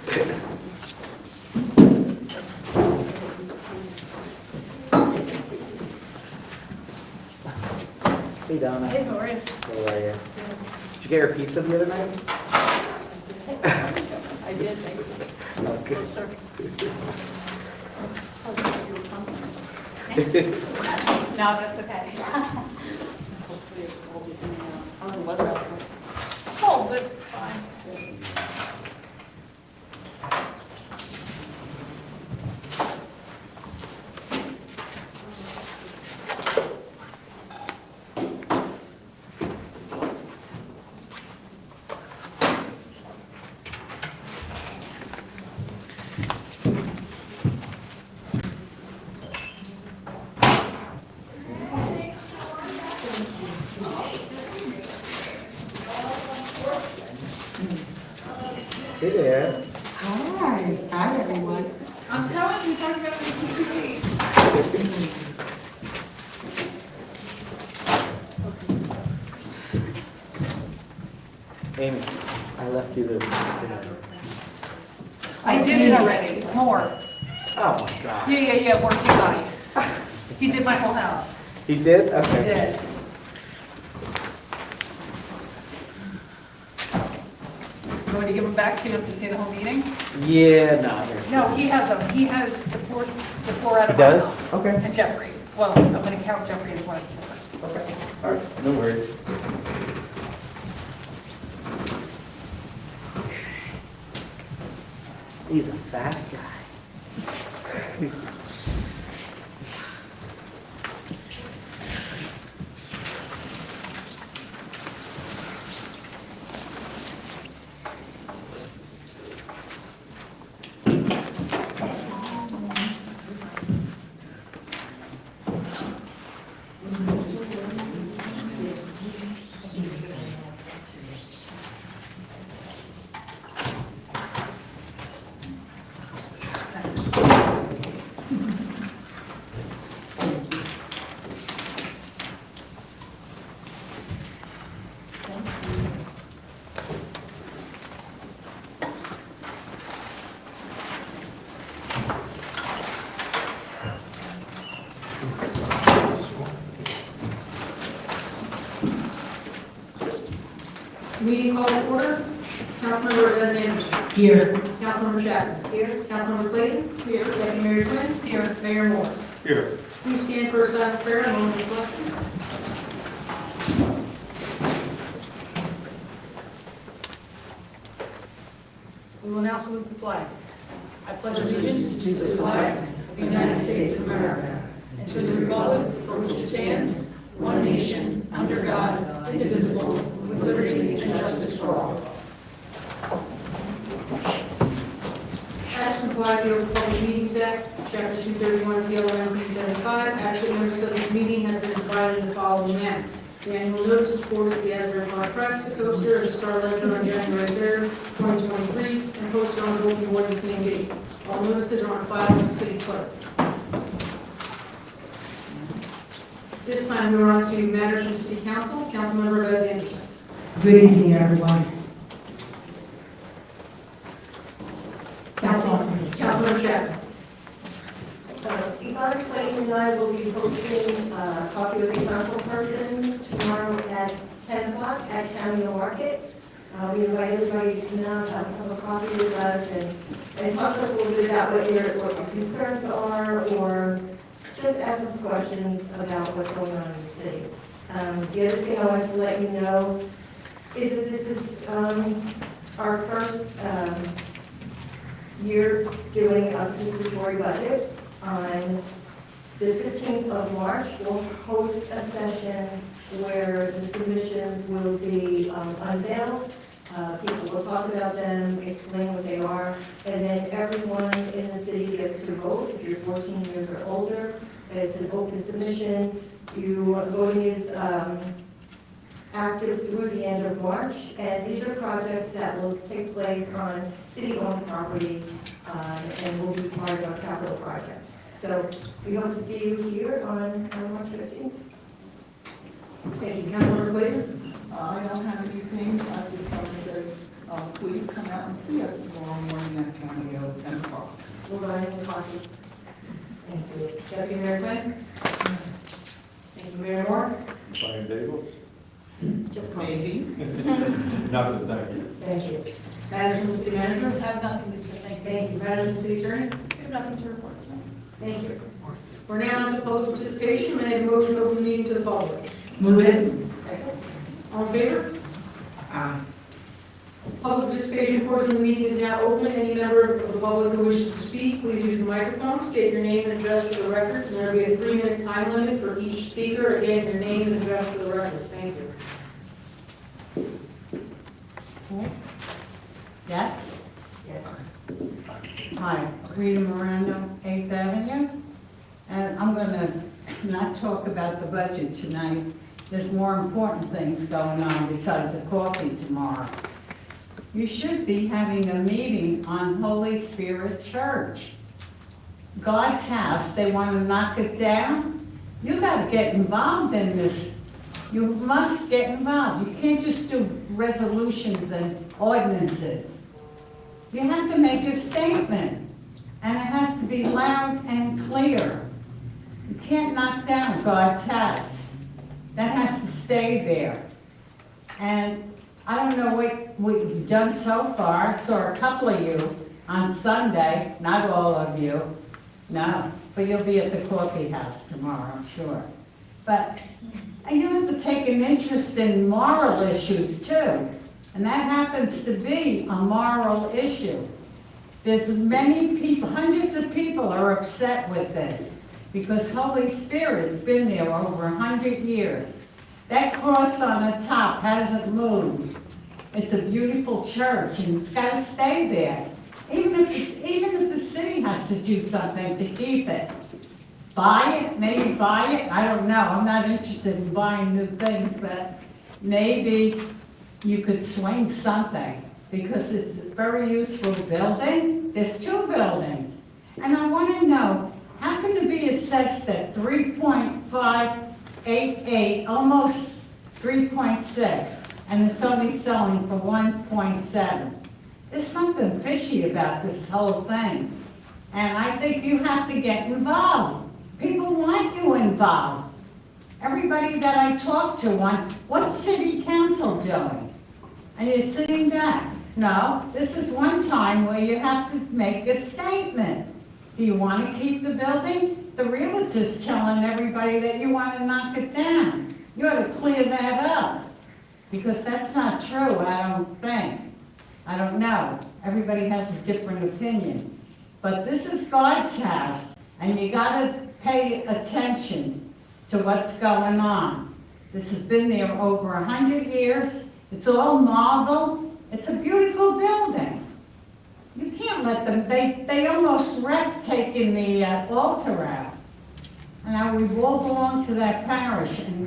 Hey, Donna. Hey, how are you? How are you? Did you get your pizza the other night? I did, thank you. Oh, good. Yes, sir. No, that's okay. Hopefully it will be coming out. How's the weather out there? Cold, but it's fine. Hey there. Hi. Hi, everyone. I'm telling you, talking about the TV. Amy, I left you the. I did it already, more. Oh my God. Yeah, working buddy. He did my whole house. He did? He Okay. did. You want me to give him back so you don't have to stay the whole meeting? Yeah, no. here. No, he has the four out He of my does? house. Okay. And Jeffrey. Well, I'm gonna count Jeffrey as one of the four. Okay. All right. No worries. He's a fast guy. Meeting called to order. Councilmember Bez Anderson. Here. Councilmember Chapman. Here. Councilmember Clayton. Here. Deputy Mayor Quinn. Here. Mayor Moore. Here. Please stand for a silent prayer and a moment of reflection. We will now salute the flag. I pledge allegiance to the flag of the United States of America and to the republic for which it stands, one nation, under God, indivisible, with liberty and justice for all. As complied with the Open Public Meetings Act, Chapter 231 PL 1975, actual notice of this meeting has been provided in the following manner. The annual notice of course is the Asbury Park Press, the coaster, and the Star Ledger on January 3rd, 2023, and posted on the bulletin board the same date. All notices are on file with the city clerk. This time we're on to matters from City Council. Councilmember Bez Anderson. Good evening, everyone. Councilmember Chapman. Yvonne Clayton and I will be hosting Coffee with the Council Person tomorrow at 10 o'clock at County Market. We invite everybody to come out, have a coffee with us, and talk to us a little bit about what your concerns are, or just ask us questions about what's going on in the city. The other thing I wanted to let you know is that this is our first year doing a participatory budget. On the 15th of March, we'll host a session where the submissions will be unveiled. People will talk about them, explain what they are, and then everyone in the city gets to vote. If you're 14 years or older, it's an open submission. Voting is active through the end of March, and these are projects that will take place on city-owned property and will be part of our capital project. So we hope to see you here on March 15th. Thank you. Councilmember Clayton. I don't have anything. I just want to say, please come out and see us tomorrow morning at Cameo at 10 o'clock. We'll go ahead and coffee. Thank you. Deputy Mayor Quinn? Thank you, Mayor Moore? Brian Dagels? Just coffee. Maybe. Nothing, thank you. Thank you. Management City Manager? I have nothing to say, thank you. Thank you. Management City Attorney? I have nothing to report tonight. Thank you. We're now on to public participation. May I have a motion to open the meeting to the public? Move it. Second? All in favor? Aye. Public participation portion of the meeting is now open. Any member of the public who wishes to speak, please use the microphone, state your name and address for the record, and there will be a 3-minute time limit for each speaker. Again, your name and address for the record. Thank you. Yes? Yes. Hi, Rita Miranda, 8th Avenue. And I'm going to not talk about the budget tonight. There's more important things going on besides the coffee tomorrow. You should be having a meeting on Holy Spirit Church. God's house, they want to knock it down. You got to get involved in this. You must get involved. You can't just do resolutions and ordinances. You have to make a statement, and it has to be loud and clear. You can't knock down God's house. That has to stay there. And I don't know what you've done so far. I saw a couple of you on Sunday, not all of you, no, but you'll be at the coffee house tomorrow, I'm sure. But you have to take an interest in moral issues too. And that happens to be a moral issue. There's many people, hundreds of people are upset with this because Holy Spirit's been there over 100 years. That cross on the top hasn't moved. It's a beautiful church and it's got to stay there. Even if the city has to do something to keep it. Buy it, maybe buy it, I don't know. I'm not interested in buying new things, but maybe you could swing something because it's a very useful building. There's 2 buildings. And I want to know, how can it be assessed at 3.588, almost 3.6, and it's only selling for 1.7? There's something fishy about this whole thing. And I think you have to get involved. People want you involved. Everybody that I talk to wants, what's city council doing? And you're sitting back. No, this is one time where you have to make a statement. Do you want to keep the building? The realtor's telling everybody that you want to knock it down. You ought to clear that up. Because that's not true, I don't think. I don't know. Everybody has a different opinion. But this is God's house, and you got to pay attention to what's going on. This has been there over 100 years. It's all marble. It's a beautiful building. You can't let them, they almost wrecked taking the altar out. And now we all belong to that parish, and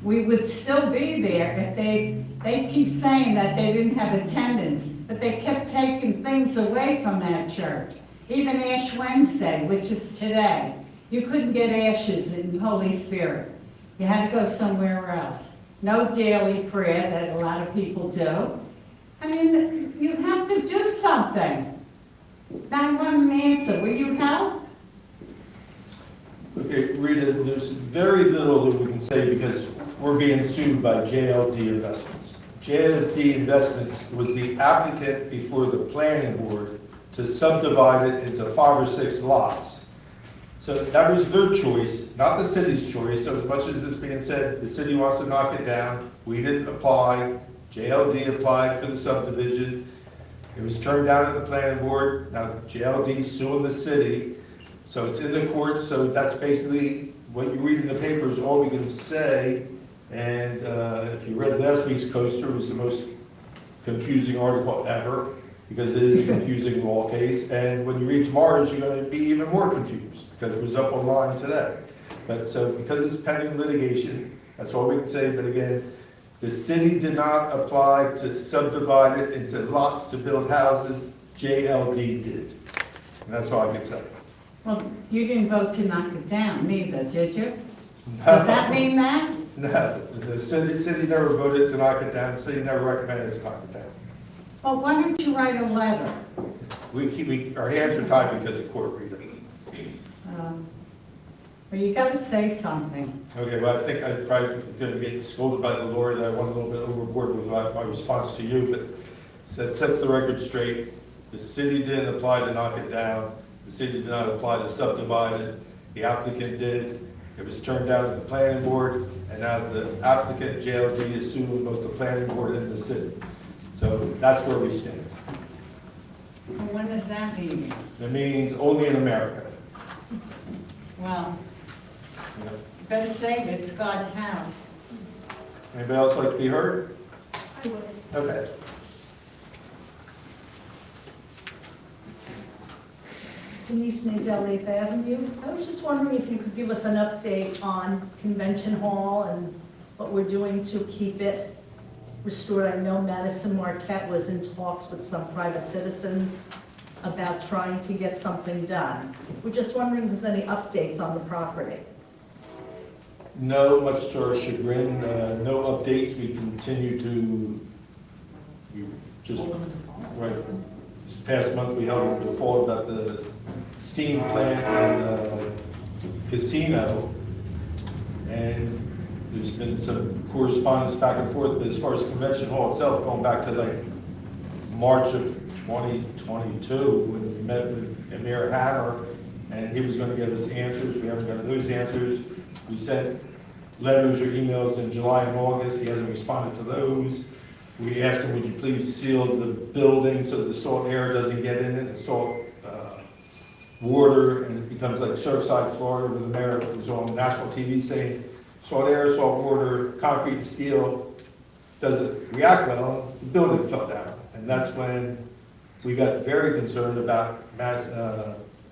we would still be there if they keep saying that they didn't have attendance, but they kept taking things away from that church. Even Ash Wednesday, which is today, you couldn't get ashes in Holy Spirit. You had to go somewhere else. No daily prayer that a lot of people do. I mean, you have to do something. 911 answer, will you help? Okay, Rita, there's very little that we can say because we're being sued by JLD Investments. JLD Investments was the applicant before the planning board to subdivide it into 5 or 6 lots. So that was their choice, not the city's choice. So as much as it's being said, the city wants to knock it down. We didn't apply. JLD applied for the subdivision. It was turned down at the planning board. Now JLD is suing the city. So it's in the courts. So that's basically what you read in the papers, all we can say. And if you read last week's Coaster, it was the most confusing article ever because it is a confusing law case. And when you read tomorrow's, you're going to be even more confused because it was up online today. But so because it's pending litigation, that's all we can say. But again, the city did not apply to subdivide it into lots to build houses. JLD did. And that's all I can say. Well, you didn't vote to knock it down neither, did you? Does that mean that? No, the city never voted to knock it down. The city never recommended to knock it down. Well, why don't you write a letter? Our hands are tied because of court reader. Well, you gotta say something. Okay, well, I think I'm probably going to get scolded by the lawyer that I went a little bit overboard with my response to you, but that sets the record straight. The city didn't apply to knock it down. The city did not apply to subdivide it. The applicant did. It was turned down to the planning board, and now the applicant, JLD, is suing both the planning board and the city. So that's where we stand. Well, when is that meeting? The meeting's only in America. Well, You know. you better save it, it's God's house. Anybody else like to be heard? I would. Okay. Denise Nadell, 8th Avenue. I was just wondering if you could give us an update on Convention Hall and what we're doing to keep it restored. I know Madison Marquette was in talks with some private citizens about trying to get something done. We're just wondering if there's any updates on the property. No, much to our chagrin, no updates. We continue to, right, this past month, we held a default about the steam plant and casino. And there's been some correspondence back and forth, but as far as Convention Hall itself, going back to like March of 2022, when we met with Emir Hammer, and he was gonna give us answers. We haven't gotten those answers. We sent letters or emails in July and August. He hasn't responded to those. We asked him, would you please seal the building so that the salt air doesn't get in it, the salt water, and it becomes like Surfside, Florida, where the mayor was on national TV saying salt air, salt water, concrete and steel doesn't react well. The building fell down. And that's when we got very concerned about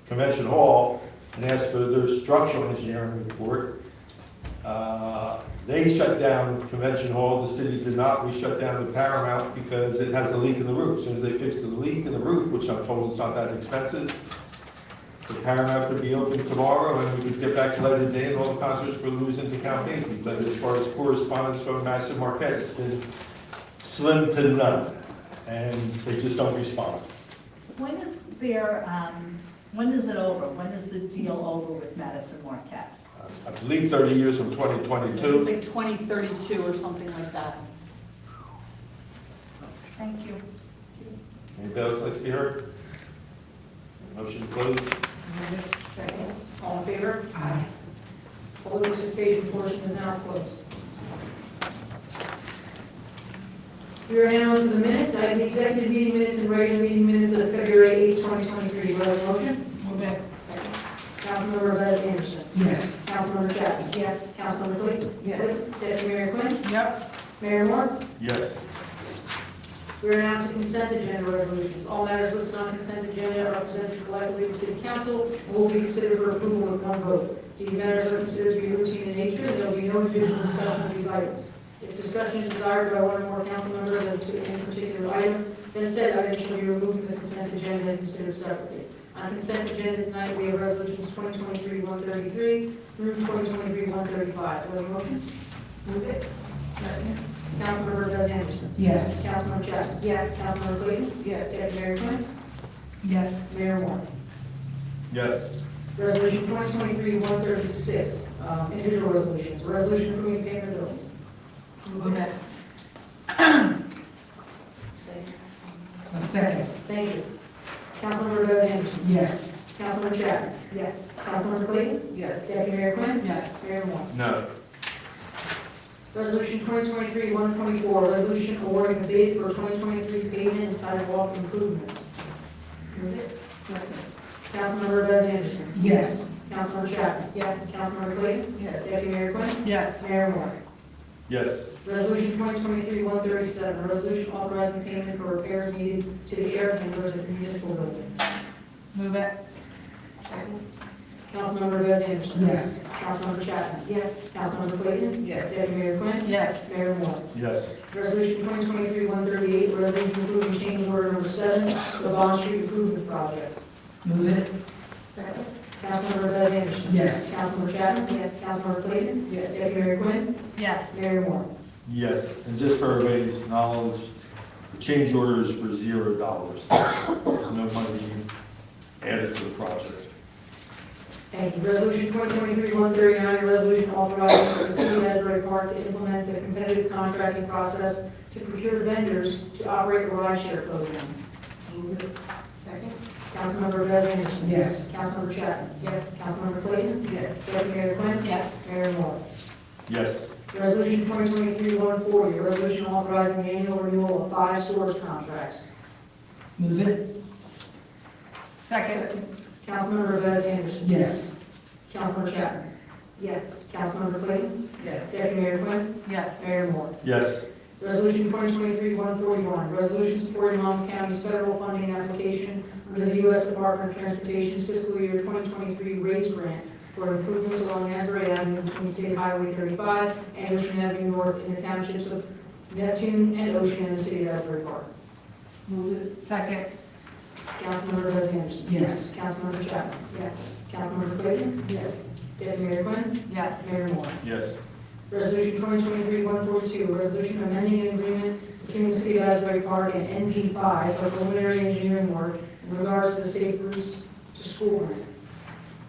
Convention Hall and asked for their structural engineering report. They shut down Convention Hall, the city did not. We shut down the Paramount because it has a leak in the roof. As soon as they fix the leak in the roof, which I'm told is not that expensive, the Paramount could be open tomorrow and we could get back to later day and all the concerts were losing to Count Basie. But as far as correspondence from Madison Marquette, it's been slim to none, and they just don't respond. When is there, when is it over? When is the deal over with Madison Marquette? I believe 30 years from It 2022. was like 2032 or something like that. Thank you. Anybody else like to be heard? Motion closed. Second. All in favor? Aye. Public participation portion is now closed. We are now into the minutes. I have the executive meeting minutes and regular meeting minutes of February 8, 2023. Do I have a motion? Move it. Second. Councilmember Bez Anderson. Yes. Councilmember Chapman. Yes. Councilmember Clayton. Yes. Deputy Mayor Quinn. Yep. Mayor Moore. Yes. We are now to consent agenda resolutions. All matters listed on consent agenda are presented collectively to the City Council and will be considered for approval with one vote. These matters are considered to be routine in nature, and there will be no division discussion of these items. If discussion is desired by one or more council members as to any particular item, then said item shall be removed from the consent agenda and considered separately. On consent agenda tonight, we have resolutions 2023-133 through 2023-135. Do I have a motion? Move it. Second. Councilmember Bez Anderson. Yes. Councilmember Chapman. Yes. Councilmember Clayton. Yes. Deputy Mayor Quinn. Yes. Mayor Moore. Yes. Resolution 2023-136, individual resolutions. A resolution approving payment of bills. Move it. Say. A second. Thank you. Councilmember Bez Anderson. Yes. Councilmember Chapman. Yes. Councilmember Clayton. Yes. Deputy Mayor Quinn. Yes. Mayor Moore. No. Resolution 2023-124, resolution awarding the bid for 2023 pavement and sidewalk improvements. Move it. Second. Councilmember Bez Anderson. Yes. Councilmember Chapman. Yes. Councilmember Clayton. Yes. Deputy Mayor Quinn. Yes. Mayor Moore. Yes. Resolution 2023-137, resolution authorizing payment for repairs needed to the air handlers at the municipal building. Move it. Second. Councilmember Bez Anderson. Yes. Councilmember Chapman. Yes. Councilmember Clayton. Yes. Deputy Mayor Quinn. Yes. Mayor Moore. Yes. Resolution 2023-138, resolution approving change order number 7 for the Bond Street Improvement Project. Move it. Second. Councilmember Bez Anderson. Yes. Councilmember Chapman. Yes. Councilmember Clayton. Yes. Deputy Mayor Quinn. Yes. Mayor Moore. Yes. And just for everybody's knowledge, The change order is for $0. There's no money being added to the project. Thank you. Resolution 2023-139, a resolution authorizing the city of Asbury Park to implement the competitive contracting process to procure vendors to operate a rideshare program. Second? Councilmember Bez Anderson. Yes. Councilmember Chapman. Yes. Councilmember Clayton. Yes. Deputy Mayor Quinn. Yes. Mayor Moore. Yes. Resolution 2023-140, a resolution authorizing the annual renewal of 5 storage contracts. Move it. Second. Councilmember Bez Anderson. Yes. Councilmember Chapman. Yes. Councilmember Clayton. Yes. Deputy Mayor Quinn. Yes. Mayor Moore. Yes. Resolution 2023-141, resolution supporting Monmouth County's federal funding application under the U.S. Department of Transportation's fiscal year 2023 RAISE grant for improvements along Asbury Avenue between State Highway 35 and Ocean Avenue North in the townships of Neptune and Ocean in the city of Asbury Park. Second. Councilmember Bez Anderson. Yes. Councilmember Chapman. Yes. Councilmember Clayton. Yes. Deputy Mayor Quinn. Yes. Mayor Moore. Yes. Resolution 2023-142, a resolution amending an agreement between the City of Asbury Park and ND5 for preliminary engineering work in regards to the safe routes to school grant.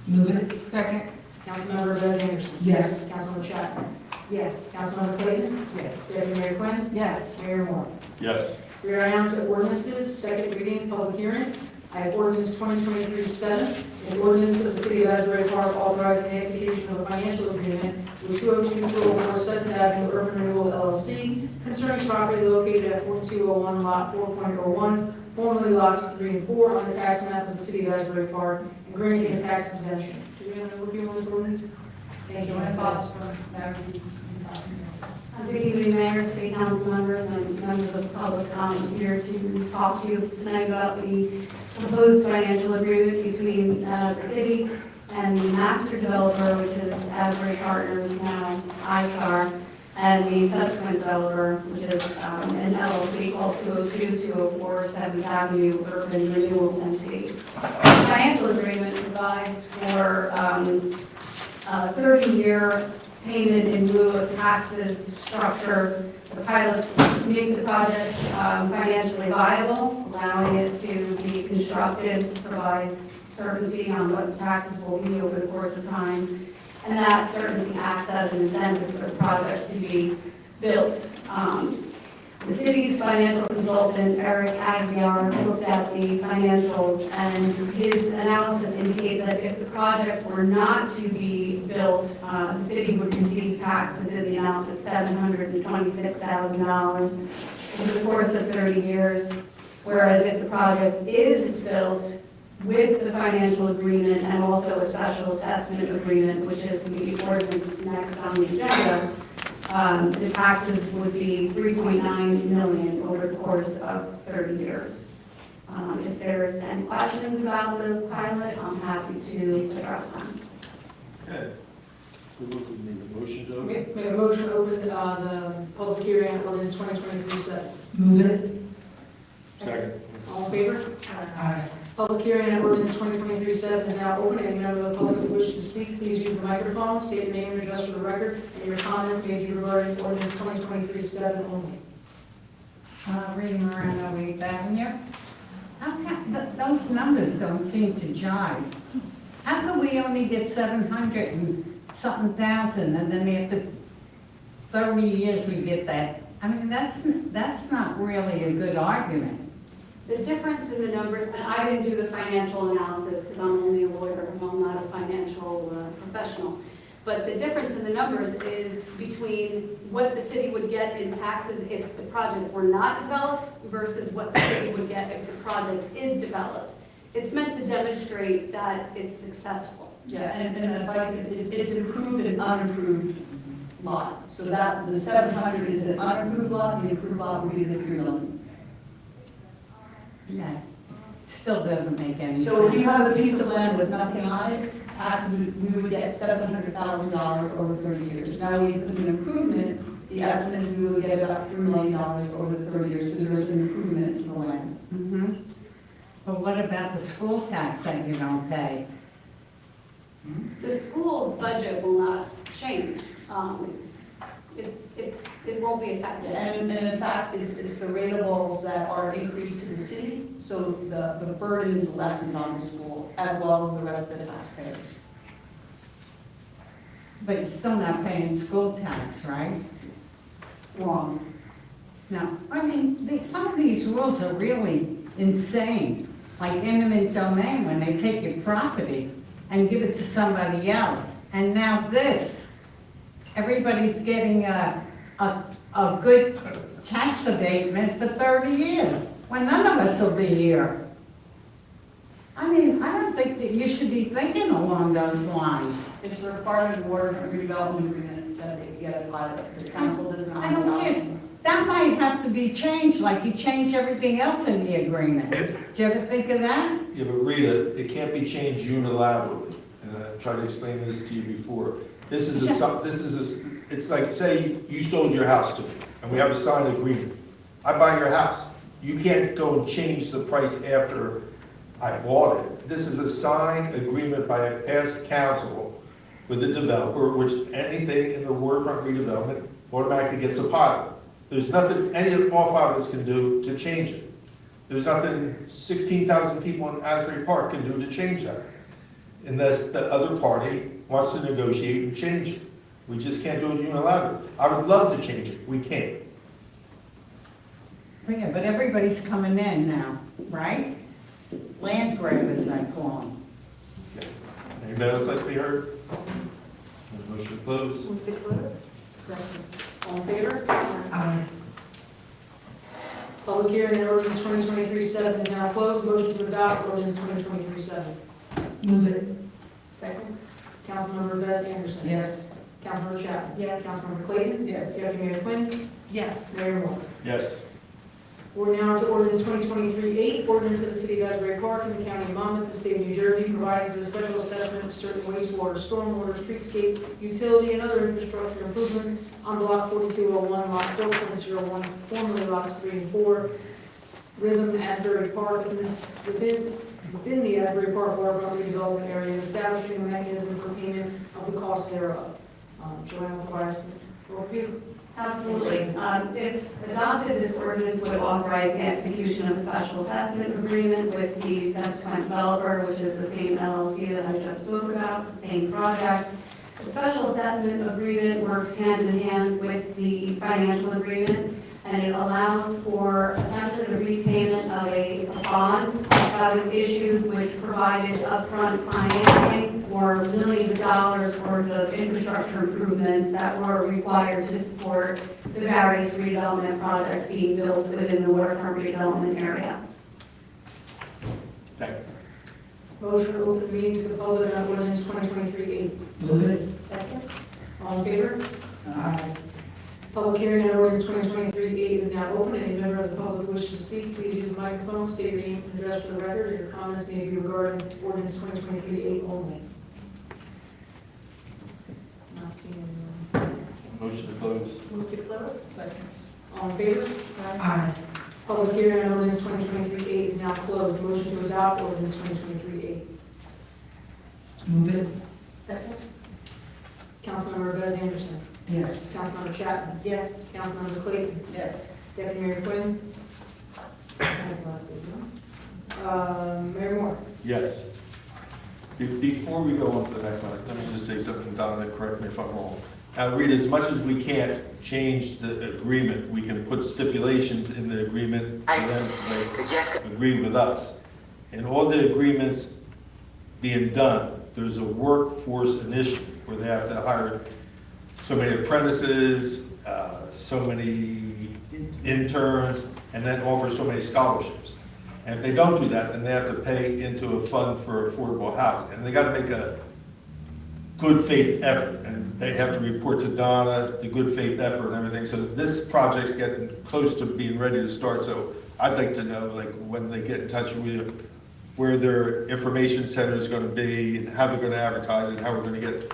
Move it. Second. Councilmember Bez Anderson. Yes. Councilmember Chapman. Yes. Councilmember Clayton. Yes. Deputy Mayor Quinn. Yes. Mayor Moore. Yes. We are now to ordinances, second reading, public hearing. I have ordinance 2023-7, an ordinance of the City of Asbury Park authorizing the execution of a financial agreement with 202-204 Sutton Avenue Urban Renewal LLC concerning property located at 4201 Lot 4.01, formerly lots 3 and 4 on the tax map of the City of Asbury Park, and granting a tax exemption. Do we have an overview on this ordinance? Thank you. Joint thoughts from Mayor? Good evening, Mayor, City Council members, and members of the public. I'm here to talk to you tonight about the proposed financial agreement between the city and the master developer, which is Asbury Partners, now ISTAR, and the subsequent developer, which is an LLC called 202-204 7th Avenue Urban Renewal Entity. The financial agreement provides for a 30-year payment in lieu of taxes structure. The pilots make the project financially viable, allowing it to be constructed, provides certainty on what taxes will be over the course of time, and that certainty acts as an incentive for the project to be built. The city's financial consultant, Eric Aguiar, looked at the financials, and his analysis indicates that if the project were not to be built, the city would receive taxes in the amount of $726,000 over the course of 30 years, whereas if the project is built with the financial agreement and also a special assessment agreement, which is the ordinance next on the agenda, the taxes would be $3.9 million over the course of 30 years. If there's any questions about the pilot, I'm happy to address them. Okay. So we need a motion to open? Make a motion to open the public hearing on ordinance 2023-7. Move it. Second. All in favor? Aye. Public hearing on ordinance 2023-7 is now open. Any member of the public who wishes to speak, please use the microphone, state your name and address for the record, and your comments may be regarding ordinance 2023-7 only. Reading around on 8th Avenue. Those numbers don't seem to jive. How come we only get 700 and something thousand, and then after 30 years we get that? I mean, that's not really a good argument. The difference in the numbers, and I didn't do the financial analysis because I'm only a lawyer, I'm not a financial professional. But the difference in the numbers is between what the city would get in taxes if the project were not developed versus what the city would get if the project is developed. It's meant to demonstrate that it's successful. Yeah, and if I could, it's improved and unimproved lot. So that, the 700 is an unimproved lot, the improved lot would be the 3 million. Yeah, still doesn't make any sense. So if you have a piece of land with nothing on it, taxes, we would get $700,000 over 30 years. Now we put an improvement, the estimate is we would get about $3 million over the 30 years because there's an improvement to the land. Mhm. But what about the school tax that you don't pay? The school's budget will not change. It won't be effective. And in fact, it's the ratables that are increased to the city, so the burden is lessened on the school as well as the rest of the taxpayers. But you're still not paying school tax, right? Wrong. No, I mean, some of these rules are really insane, like eminent domain, when they take your property and give it to somebody else. And now this, everybody's getting a good tax abatement for 30 years, when none of us will be here. I mean, I don't think that you should be thinking along those lines. It's a requirement of the waterfront redevelopment agreement that they get applied. The council does not. I don't get, that might have to be changed, like you change everything else in the agreement. Did you ever think of that? Yeah, but Rita, it can't be changed unilaterally. And I tried to explain this to you before. It's like, say you sold your house to me, and we have a signed agreement. I buy your house. You can't go and change the price after I bought it. This is a signed agreement by a past council with the developer, which anything in the waterfront redevelopment automatically gets a pilot. There's nothing any of all five of us can do to change it. There's nothing 16,000 people in Asbury Park can do to change that, unless the other party wants to negotiate and change it. We just can't do it unilaterally. I would love to change it. We can't. Yeah, but everybody's coming in now, right? Land grabbers, I call them. Okay. Anybody else like to be heard? Motion closed. Move to close. All in favor? Aye. Public hearing on ordinance 2023-7 is now closed. Motion to adopt ordinance 2023-7. Move it. Second? Councilmember Bez Anderson. Yes. Councilmember Chapman. Yes. Councilmember Clayton. Yes. Deputy Mayor Quinn. Yes. Mayor Moore. Yes. We're now to ordinance 2023-8, ordinance of the city of Asbury Park in the county of Monmouth, the state of New Jersey, providing for the special assessment of certain wastewater, stormwater, streetscape, utility, and other infrastructure improvements on block 4201, lot 4.01, formerly lots 3 and 4, Rhythm, Asbury Park, within the Asbury Park waterfront redevelopment area, and establishing a mechanism for payment of the cost thereof. Joanne will provide for review. Absolutely. If adopted, this ordinance would authorize the execution of a special assessment agreement with the subsequent developer, which is the same LLC that I just spoke about, it's the same project. The special assessment agreement works hand in hand with the financial agreement, and it allows for essentially the repayment of a bond that was issued, which provided upfront financing for millions of dollars worth of infrastructure improvements that were required to support the various redevelopment projects being built within the waterfront redevelopment area. Thank you. Motion to open the meeting to the public on ordinance 2023-8. Move it. Second? All in favor? Aye. Public hearing on ordinance 2023-8 is now open. Any member of the public who wishes to speak, please use the microphone, state your name and address for the record. Your comments may be regarding ordinance 2023-8 only. Not seeing anyone. Motion to close. Move to close? All in favor? Aye. Public hearing on ordinance 2023-8 is now closed. Motion to adopt ordinance 2023-8. Move it. Second? Councilmember Bez Anderson. Yes. Councilmember Chapman. Yes. Councilmember Clayton. Yes. Deputy Mayor Quinn. Mayor Moore. Yes. Before we go on to the next one, let me just say something, Donna, correct me if I'm wrong. Rita, as much as we can't change the agreement, we can put stipulations in the agreement for them to agree with us. And all the agreements being done, there's a workforce initiative where they have to hire so many apprentices, so many interns, and then offer so many scholarships. And if they don't do that, then they have to pay into a fund for affordable housing. And they got to make a good faith effort, and they have to report to Donna the good faith effort and everything. So this project's getting close to being ready to start. So I'd like to know, like, when they get in touch with you, where their information center is going to be, and how they're going to advertise it, and how we're going to get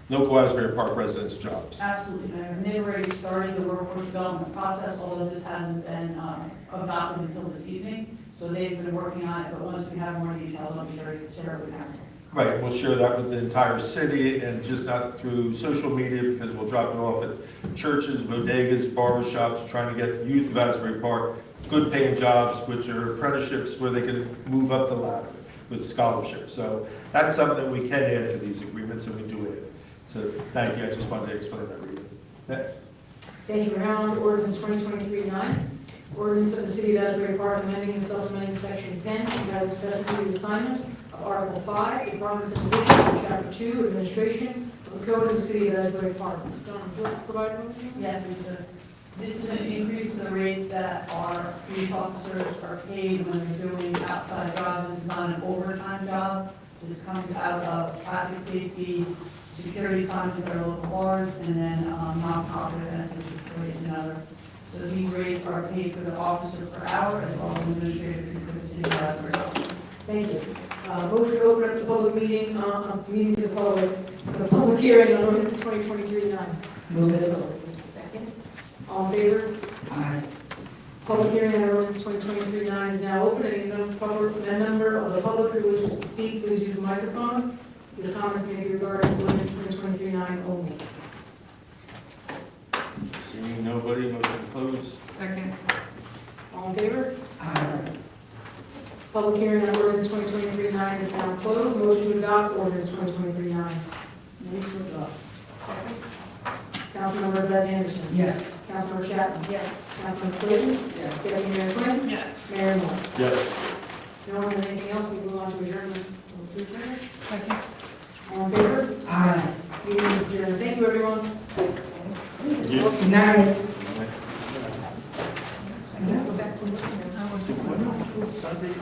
local Asbury Park residents jobs. Absolutely, Mayor. And they've already started the workforce development process, although this hasn't been adopted until this evening. So they've been working on it, but once we have more details, I'll be sure to share it with council. Right, we'll share that with the entire city and just not through social media because we'll drop it off at churches, bodegas, barber shops, trying to get youth of Asbury Park good paying jobs, which are apprenticeships where they can move up the ladder with scholarships. So that's something that we can add to these agreements, and we do it. So thank you, I just wanted to explain that reason. Next. Thank you, Maryland. Ordinance 2023-9. Ordinance of the City of Asbury Park amending and supplementing Section 10 entitled Special Duty Assignments of Article 5, Departments and Divisions, Chapter 2, Administration of the Code of the City of Asbury Park. Donna, would you provide a motion? Yes, this is an increase in the rates that our police officers are paid when they're doing outside jobs. This is not an overtime job. This comes out of traffic safety, security assignments at our local bars, and then non-profit events such as parades and other. So these rates are paid for the officer per hour as well as administrative fee for the city of Asbury. Thank you. Motion to open up the public meeting, meeting to the public, for the public hearing on ordinance 2023-9. Move it. Second. All in favor? Aye. Public hearing on ordinance 2023-9 is now open. Any member of the public who wishes to speak, please use the microphone. Your comments may be regarding ordinance 2023-9 only. Seeing nobody, motion to close. Second. All in favor? Aye. Public hearing on ordinance 2023-9 is now closed. Motion to adopt ordinance 2023-9. Move to adopt. Councilmember Bez Anderson. Yes. Councilmember Chapman. Yes. Councilmember Clayton. Yes. Deputy Mayor Quinn. Yes. Mayor Moore. Yes. No one has anything else, we move on to adjournment. Second. All in favor? Aye. Meeting is adjourned. Thank you, everyone. Good night. Sunday.